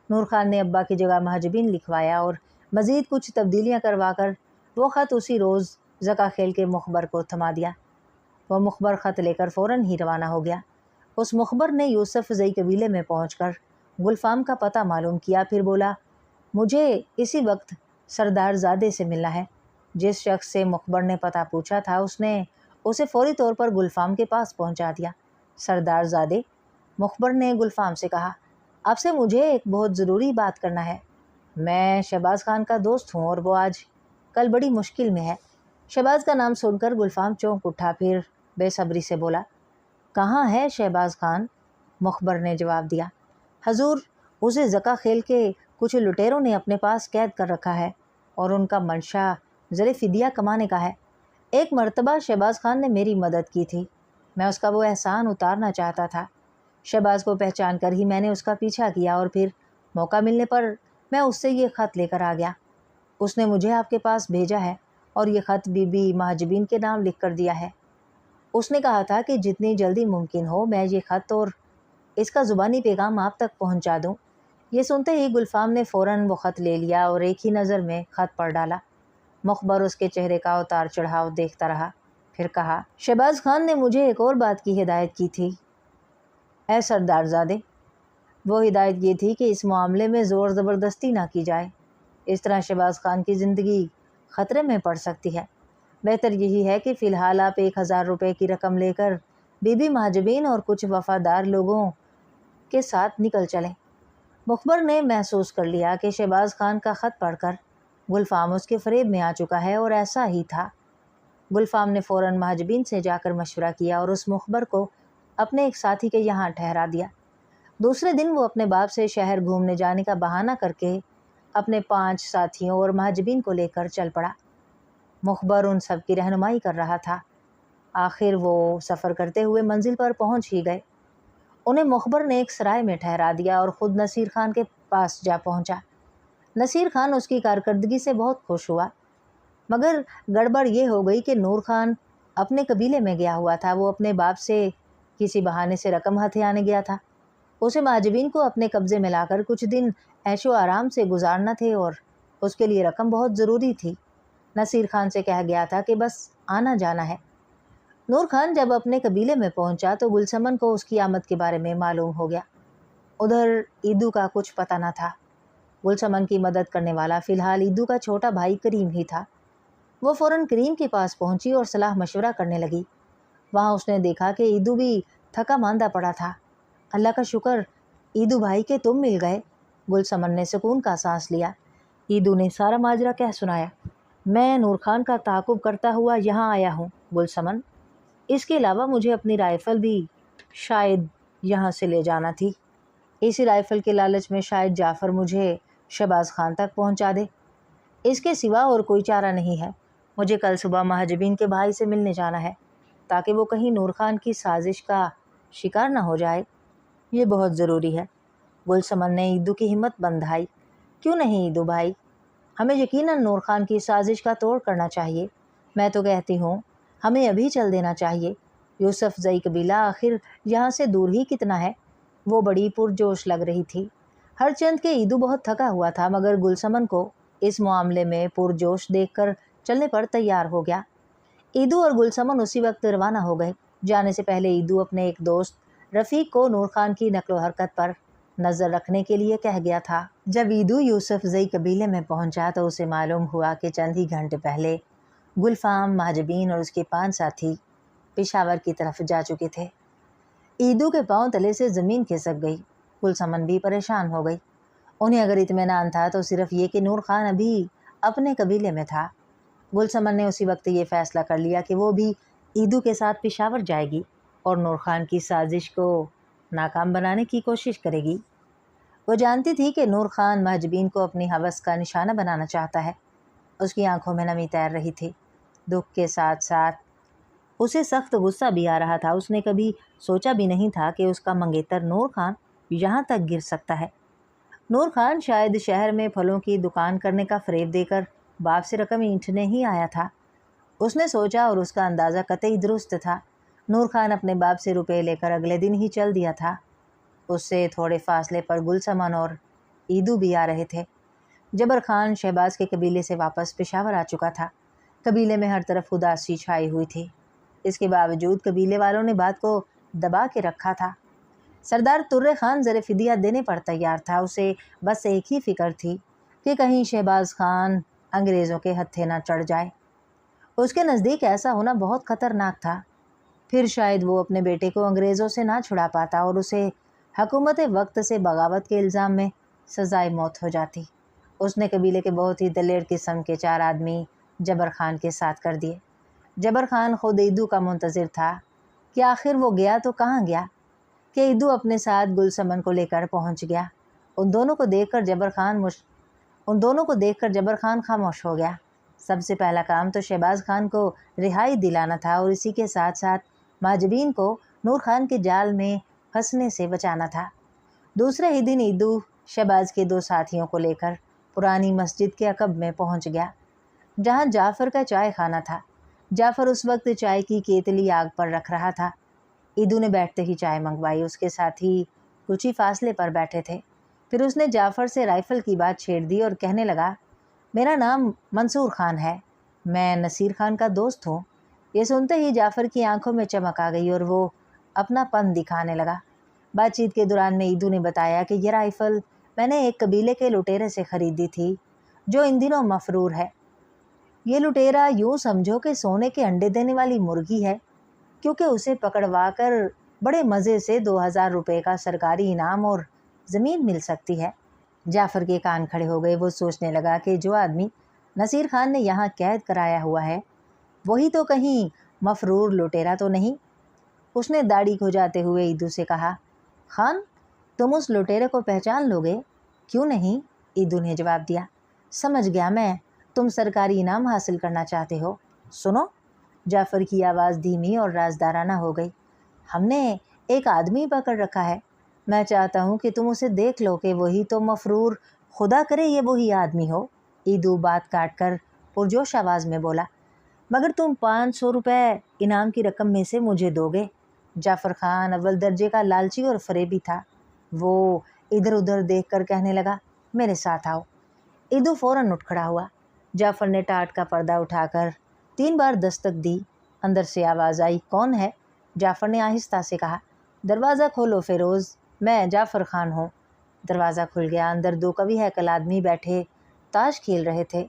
نور خان نے ابا کی جگہ مہاجبین لکھوایا اور مزید کچھ تبدیلیاں کروا کر وہ خط اسی روز زکا خیل کے مخبر کو تھما دیا۔ وہ مخبر خط لے کر فوراً ہی روانہ ہو گیا۔ اس مخبر نے یوسف زئی قبیلے میں پہنچ کر گلفام کا پتہ معلوم کیا، پھر بولا مجھے اسی وقت سردار زادے سے ملنا ہے۔ جس شخص سے مخبر نے پتہ پوچھا تھا اس نے اسے فوری طور پر گلفام کے پاس پہنچا دیا۔ سردار زادے، مخبر نے گلفام سے کہا، آپ سے مجھے ایک بہت ضروری بات کرنا ہے۔ میں شہباز خان کا دوست ہوں اور وہ آج کل بڑی مشکل میں ہے۔ شہباز کا نام سن کر گلفام چونک اٹھا، پھر بے صبری سے بولا، کہاں ہے شہباز خان؟ مخبر نے جواب دیا، حضور، اسے زکا خیل کے کچھ لٹیروں نے اپنے پاس قید کر رکھا ہے اور ان کا منشا زر فدیہ کمانے کا ہے۔ ایک مرتبہ شہباز خان نے میری مدد کی تھی، میں اس کا وہ احسان اتارنا چاہتا تھا۔ شہباز کو پہچان کر ہی میں نے اس کا پیچھا کیا اور پھر موقع ملنے پر میں اس سے یہ خط لے کر آ گیا۔ اس نے مجھے آپ کے پاس بھیجا ہے اور یہ خط بی بی مہاجبین کے نام لکھ کر دیا ہے۔ اس نے کہا تھا کہ جتنی جلدی ممکن ہو میں یہ خط اور اس کا زبانی پیغام آپ تک پہنچا دوں۔ یہ سنتے ہی گلفام نے فوراً وہ خط لے لیا اور ایک ہی نظر میں خط پڑھ ڈالا۔ مخبر اس کے چہرے کا اتار چڑھاؤ دیکھتا رہا، پھر کہا، شہباز خان نے مجھے ایک اور بات کی ہدایت کی تھی اے سردار زادے۔ وہ ہدایت یہ تھی کہ اس معاملے میں زور زبردستی نہ کی جائے، اس طرح شہباز خان کی زندگی خطرے میں پڑ سکتی ہے۔ بہتر یہی ہے کہ فی الحال آپ 1000 روپے کی رقم لے کر بی بی مہاجبین اور کچھ وفادار لوگوں کے ساتھ نکل چلیں۔ مخبر نے محسوس کر لیا کہ شہباز خان کا خط پڑھ کر گلفام اس کے فریب میں آ چکا ہے، اور ایسا ہی تھا۔ گلفام نے فوراً مہاجبین سے جا کر مشورہ کیا اور اس مخبر کو اپنے ایک ساتھی کے یہاں ٹھہرا دیا۔ دوسرے دن وہ اپنے باپ سے شہر گھومنے جانے کا بہانہ کر کے اپنے 5 ساتھیوں اور مہاجبین کو لے کر چل پڑا۔ مخبر ان سب کی رہنمائی کر رہا تھا۔ آخر وہ سفر کرتے ہوئے منزل پر پہنچ ہی گئے۔ انہیں مخبر نے ایک سرائے میں ٹھہرا دیا اور خود نصیر خان کے پاس جا پہنچا۔ نصیر خان اس کی کارکردگی سے بہت خوش ہوا، مگر گڑبڑ یہ ہو گئی کہ نور خان اپنے قبیلے میں گیا ہوا تھا۔ وہ اپنے باپ سے کسی بہانے سے رقم ہتھیانے گیا تھا۔ اسے مہاجبین کو اپنے قبضے میں لا کر کچھ دن عیش و آرام سے گزارنا تھے اور اس کے لیے رقم بہت ضروری تھی۔ نصیر خان سے کہا گیا تھا کہ بس آنا جانا ہے۔ نور خان جب اپنے قبیلے میں پہنچا تو گلسمن کو اس کی آمد کے بارے میں معلوم ہو گیا۔ ادھر ایدو کا کچھ پتہ نہ تھا۔ گلسمن کی مدد کرنے والا فی الحال ایدو کا چھوٹا بھائی کریم ہی تھا۔ وہ فوراً کریم کے پاس پہنچی اور صلاح مشورہ کرنے لگی۔ وہاں اس نے دیکھا کہ ایدو بھی تھکا ماندہ پڑا تھا۔ اللہ کا شکر ایدو بھائی کہ تم مل گئے۔ گلسمن نے سکون کا سانس لیا۔ ایدو نے سارا ماجرا کہہ سنایا۔ میں نور خان کا تعاقب کرتا ہوا یہاں آیا ہوں گلسمن، اس کے علاوہ مجھے اپنی رائفل بھی شاید یہاں سے لے جانا تھی۔ اسی رائفل کے لالچ میں شاید جعفر مجھے شہباز خان تک پہنچا دے۔ اس کے سوا اور کوئی چارہ نہیں ہے۔ مجھے کل صبح مہاجبین کے بھائی سے ملنے جانا ہے تاکہ وہ کہیں نور خان کی سازش کا شکار نہ ہو جائے۔ یہ بہت ضروری ہے۔ گلسمن نے ایدو کی ہمت بندھائی۔ کیوں نہیں ایدو بھائی، ہمیں یقیناً نور خان کی سازش کا توڑ کرنا چاہیے۔ میں تو کہتی ہوں ہمیں ابھی چل دینا چاہیے۔ یوسف زئی قبیلہ آخر یہاں سے دور ہی کتنا ہے۔ وہ بڑی پرجوش لگ رہی تھی، ہر چند کہ ایدو بہت تھکا ہوا تھا، مگر گلسمن کو اس معاملے میں پرجوش دیکھ کر چلنے پر تیار ہو گیا۔ ایدو اور گلسمن اسی وقت روانہ ہو گئے۔ جانے سے پہلے ایدو اپنے ایک دوست رفیق کو نور خان کی نقل و حرکت پر نظر رکھنے کے لیے کہہ گیا تھا۔ جب ایدو یوسف زئی قبیلے میں پہنچا تو اسے معلوم ہوا کہ چند ہی گھنٹے پہلے گلفام، مہاجبین اور اس کے 5 ساتھی پشاور کی طرف جا چکے تھے۔ ایدو کے پاؤں تلے سے زمین کھسک گئی۔ گلسمن بھی پریشان ہو گئی۔ انہیں اگر اطمینان تھا تو صرف یہ کہ نور خان ابھی اپنے قبیلے میں تھا۔ گلسمن نے اسی وقت یہ فیصلہ کر لیا کہ وہ بھی ایدو کے ساتھ پشاور جائے گی اور نور خان کی سازش کو ناکام بنانے کی کوشش کرے گی۔ وہ جانتی تھی کہ نور خان مہاجبین کو اپنی ہوس کا نشانہ بنانا چاہتا ہے۔ اس کی آنکھوں میں نمی تیر رہی تھی۔ دکھ کے ساتھ ساتھ اسے سخت غصہ بھی آ رہا تھا۔ اس نے کبھی سوچا بھی نہیں تھا کہ اس کا منگیتر نور خان یہاں تک گر سکتا ہے۔ نور خان شاید شہر میں پھلوں کی دکان کرنے کا فریب دے کر باپ سے رقم اینٹھنے ہی آیا تھا۔ اس نے سوچا اور اس کا اندازہ قطعی درست تھا۔ نور خان اپنے باپ سے روپے لے کر اگلے دن ہی چل دیا تھا۔ اس سے تھوڑے فاصلے پر گلسمن اور ایدو بھی آ رہے تھے۔ جبر خان شہباز کے قبیلے سے واپس پشاور آ چکا تھا۔ قبیلے میں ہر طرف اداسی چھائی ہوئی تھی۔ اس کے باوجود قبیلے والوں نے بات کو دبا کے رکھا تھا۔ سردار ترے خان زر فدیہ دینے پر تیار تھا۔ اسے بس ایک ہی فکر تھی کہ کہیں شہباز خان انگریزوں کے ہتھے نہ چڑھ جائے۔ اس کے نزدیک ایسا ہونا بہت خطرناک تھا، پھر شاید وہ اپنے بیٹے کو انگریزوں سے نہ چھڑا پاتا اور اسے حکومت وقت سے بغاوت کے الزام میں سزائے موت ہو جاتی۔ اس نے قبیلے کے بہت ہی دلیر قسم کے 4 آدمی جبر خان کے ساتھ کر دیے۔ جبر خان خود ایدو کا منتظر تھا کہ آخر وہ گیا تو کہاں گیا، کہ ایدو اپنے ساتھ گلسمن کو لے کر پہنچ گیا۔ ان دونوں کو دیکھ کر جبر خان خاموش ہو گیا۔ سب سے پہلا کام تو شہباز خان کو رہائی دلانا تھا اور اسی کے ساتھ ساتھ مہاجبین کو نور خان کے جال میں پھنسنے سے بچانا تھا۔ دوسرے ہی دن ایدو شہباز کے 2 ساتھیوں کو لے کر پرانی مسجد کے عقب میں پہنچ گیا، جہاں جعفر کا چائے خانہ تھا۔ جعفر اس وقت چائے کی کیتلی آگ پر رکھ رہا تھا۔ ایدو نے بیٹھتے ہی چائے منگوائی۔ اس کے ساتھی کچھ ہی فاصلے پر بیٹھے تھے۔ پھر اس نے جعفر سے رائفل کی بات چھیڑ دی اور کہنے لگا، میرا نام منصور خان ہے، میں نصیر خان کا دوست ہوں۔ یہ سنتے ہی جعفر کی آنکھوں میں چمک آ گئی اور وہ اپنا پن دکھانے لگا۔ بات چیت کے دوران میں ایدو نے بتایا کہ یہ رائفل میں نے ایک قبیلے کے لٹیرے سے خریدی تھی جو ان دنوں مفرور ہے۔ یہ لٹیرا یوں سمجھو کہ سونے کے انڈے دینے والی مرغی ہے، کیونکہ اسے پکڑوا کر بڑے مزے سے 2000 روپے کا سرکاری انعام اور زمین مل سکتی ہے۔ جعفر کے کان کھڑے ہو گئے۔ وہ سوچنے لگا کہ جو آدمی نصیر خان نے یہاں قید کرایا ہوا ہے وہی تو کہیں مفرور لٹیرا تو نہیں۔ اس نے داڑھی کھجاتے ہوئے ایدو سے کہا، خان تم اس لٹیرے کو پہچان لو گے؟ کیوں نہیں، ایدو نے جواب دیا، سمجھ گیا میں، تم سرکاری انعام حاصل کرنا چاہتے ہو۔ سنو، جعفر کی آواز دھیمی اور رازدارانہ ہو گئی، ہم نے ایک آدمی پکڑ رکھا ہے، میں چاہتا ہوں کہ تم اسے دیکھ لو کہ وہی تو مفرور، خدا کرے یہ وہی آدمی ہو۔ ایدو بات کاٹ کر پرجوش آواز میں بولا، مگر تم 500 روپے انعام کی رقم میں سے مجھے دو گے۔ جعفر خان اول درجے کا لالچی اور فریبی تھا۔ وہ ادھر ادھر دیکھ کر کہنے لگا، میرے ساتھ آؤ۔ ایدو فوراً اٹھ کھڑا ہوا۔ جعفر نے ٹاٹ کا پردہ اٹھا کر 3 بار دستک دی۔ اندر سے آواز آئی، کون ہے؟ جعفر نے آہستہ سے کہا، دروازہ کھولو فیروز، میں جعفر خان ہوں۔ دروازہ کھل گیا۔ اندر 2 قوی ہیکل آدمی بیٹھے تاش کھیل رہے تھے۔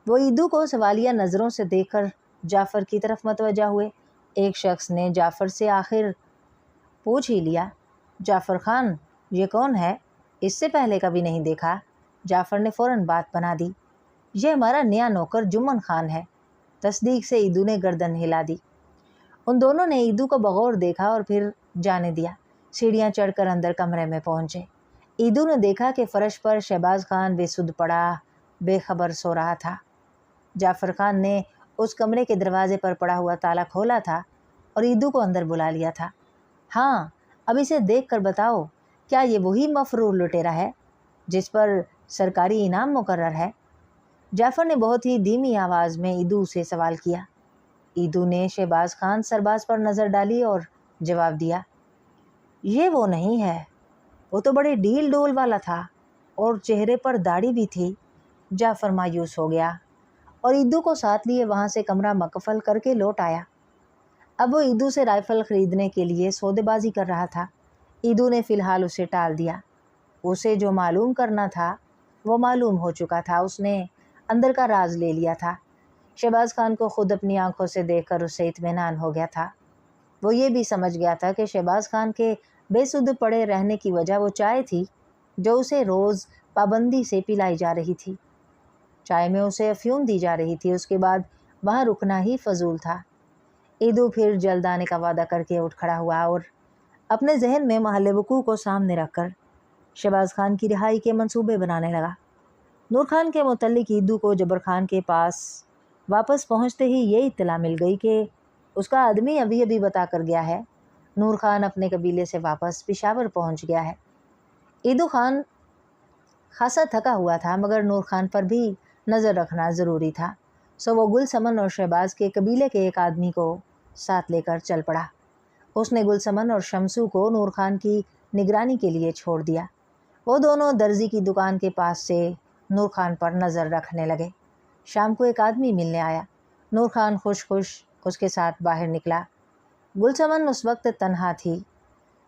وہ ایدو کو سوالیہ نظروں سے دیکھ کر جعفر کی طرف متوجہ ہوئے۔ ایک شخص نے جعفر سے آخر پوچھ ہی لیا، جعفر خان یہ کون ہے؟ اس سے پہلے کبھی نہیں دیکھا۔ جعفر نے فوراً بات بنا دی، یہ ہمارا نیا نوکر جمن خان ہے۔ تصدیق سے ایدو نے گردن ہلا دی۔ ان دونوں نے ایدو کو بغور دیکھا اور پھر جانے دیا۔ سیڑھیاں چڑھ کر اندر کمرے میں پہنچے۔ ایدو نے دیکھا کہ فرش پر شہباز خان بے سدھ پڑا بے خبر سو رہا تھا۔ جعفر خان نے اس کمرے کے دروازے پر پڑا ہوا تالا کھولا تھا اور ایدو کو اندر بلا لیا تھا۔ ہاں، اب اسے دیکھ کر بتاؤ، کیا یہ وہی مفرور لٹیرا ہے جس پر سرکاری انعام مقرر ہے؟ جعفر نے بہت ہی دھیمی آواز میں ایدو سے سوال کیا۔ ایدو نے شہباز خان سرباز پر نظر ڈالی اور جواب دیا، یہ وہ نہیں ہے، وہ تو بڑے ڈیل ڈول والا تھا اور چہرے پر داڑھی بھی تھی۔ جعفر مایوس ہو گیا اور ایدو کو ساتھ لیے وہاں سے کمرہ مقفل کر کے لوٹ آیا۔ اب وہ ایدو سے رائفل خریدنے کے لیے سودے بازی کر رہا تھا۔ ایدو نے فی الحال اسے ٹال دیا۔ اسے جو معلوم کرنا تھا وہ معلوم ہو چکا تھا۔ اس نے اندر کا راز لے لیا تھا۔ شہباز خان کو خود اپنی آنکھوں سے دیکھ کر اسے اطمینان ہو گیا تھا۔ وہ یہ بھی سمجھ گیا تھا کہ شہباز خان کے بے سدھ پڑے رہنے کی وجہ وہ چائے تھی جو اسے روز پابندی سے پلائی جا رہی تھی۔ چائے میں اسے افیون دی جا رہی تھی، اس کے بعد وہاں رکنا ہی فضول تھا۔ ایدو پھر جلد آنے کا وعدہ کر کے اٹھ کھڑا ہوا اور اپنے ذہن میں محل وقوع کو سامنے رکھ کر شہباز خان کی رہائی کے منصوبے بنانے لگا۔ نور خان کے متعلق ایدو کو جبر خان کے پاس واپس پہنچتے ہی یہ اطلاع مل گئی کہ اس کا آدمی ابھی بتا کر گیا ہے، نور خان اپنے قبیلے سے واپس پشاور پہنچ گیا ہے۔ ایدو خان خاصا تھکا ہوا تھا، مگر نور خان پر بھی نظر رکھنا ضروری تھا، سو وہ گلسمن اور شہباز کے قبیلے کے ایک آدمی کو ساتھ لے کر چل پڑا۔ اس نے گلسمن اور شمسو کو نور خان کی نگرانی کے لیے چھوڑ دیا۔ وہ دونوں درزی کی دکان کے پاس سے نور خان پر نظر رکھنے لگے۔ شام کو ایک آدمی ملنے آیا۔ نور خان خوش خوش اس کے ساتھ باہر نکلا۔ گلسمن اس وقت تنہا تھی۔